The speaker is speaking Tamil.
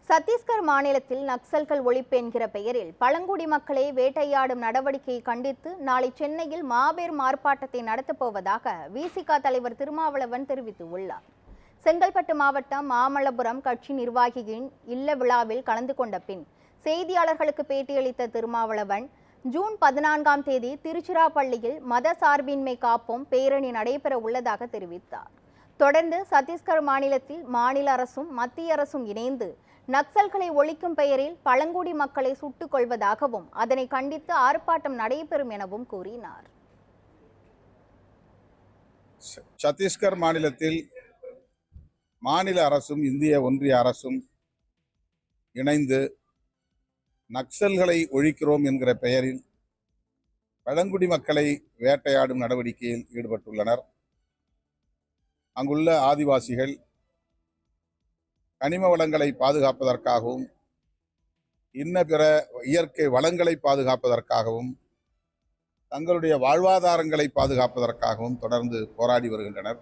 சத்தீஸ்கர் மாநிலத்தில் நக்சல்கள் ஒழிப்பு என்கிற பெயரில் பழங்குடி மக்களை வேட்டையாடும் நடவடிக்கையை கண்டித்து நாளை சென்னையில் மாபெரும் ஆர்ப்பாட்டத்தை நடத்தப் போவதாக விசிக தலைவர் திருமாவளவன் தெரிவித்துள்ளார். செங்கல்பட்டு மாவட்டம் மாமல்லபுரம் கட்சி நிர்வாகியின் இல்ல விழாவில் கலந்து கொண்ட பின் செய்தியாளர்களுக்கு பேட்டியளித்த திருமாவளவன், ஜூன் 14ஆம் தேதி திருச்சிராப்பள்ளியில் மத சார்பின்மை காப்போம் பேரணி நடைபெற உள்ளதாக தெரிவித்தார். தொடர்ந்து சத்தீஸ்கர் மாநிலத்தில் மாநில அரசும் மத்திய அரசும் இணைந்து நக்சல்களை ஒழிக்கும் பெயரில் பழங்குடி மக்களை சுட்டுக் கொள்வதாகவும் அதனை கண்டித்து ஆர்ப்பாட்டம் நடைபெறும் எனவும் கூறினார். சத்தீஸ்கர் மாநிலத்தில் மாநில அரசும் இந்திய ஒன்றிய அரசும் இணைந்து நக்சல்களை ஒழிக்கிறோம் என்கிற பெயரில் பழங்குடி மக்களை வேட்டையாடும் நடவடிக்கையில் ஈடுபட்டுள்ளனர். அங்குள்ள ஆதிவாசிகள் கனிம வளங்களை பாதுகாப்பதற்காகவும் இன்ன பிற இயற்கை வளங்களை பாதுகாப்பதற்காகவும் தங்களுடைய வாழ்வாதாரங்களை பாதுகாப்பதற்காகவும் தொடர்ந்து போராடி வருகின்றனர்.